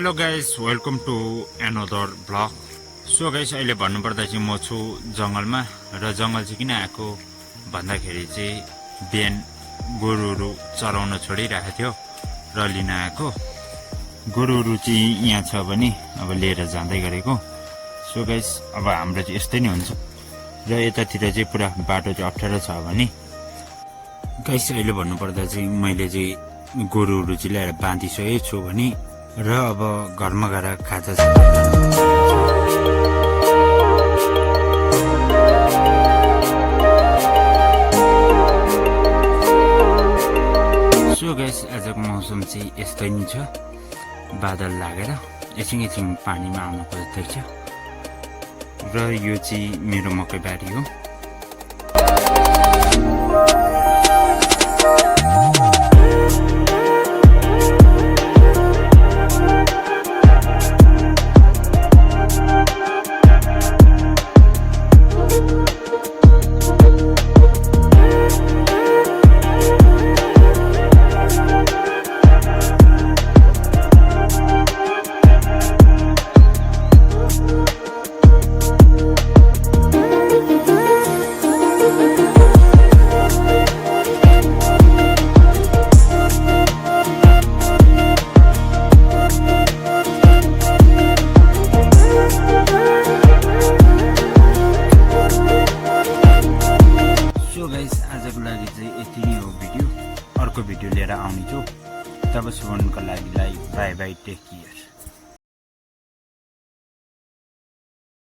Hello guys, welcome to another blog. So guys, अहिले भन्नुपर्दा चाहिँ म छु जङ्गलमा। र जङ्गल चाहिँ किन आएको भन्दाखेरि चाहिँ बिहान गोरुहरू चराउन छोडिरहेको थियो र लिन आएको। गोरुहरू चाहिँ यहाँ छ भने अब लिएर जाँदै गरेको। सो गाइस, अब हाम्रो चाहिँ यस्तै नै हुन्छ। र यतातिर चाहिँ पुरा बाटो चाहिँ अप्ठ्यारो छ भने गाइस, अहिले भन्नुपर्दा चाहिँ मैले चाहिँ गोरुहरू चाहिँ ल्याएर बाँधिसकेको छु भने र अब घरमा गएर खाजा सो गाइस, आजको मौसम चाहिँ यस्तै नै छ। बादल लागेर एकछिन एकछिन पानीमा आउनु खोज्दैछ। र यो चाहिँ मेरो मकै बारी हो। आजको लागि चाहिँ यति नै हो भिडियो। अर्को भिडियो लिएर आउने छु। तबसम्मको लागि बाई बाई, टेक केयर।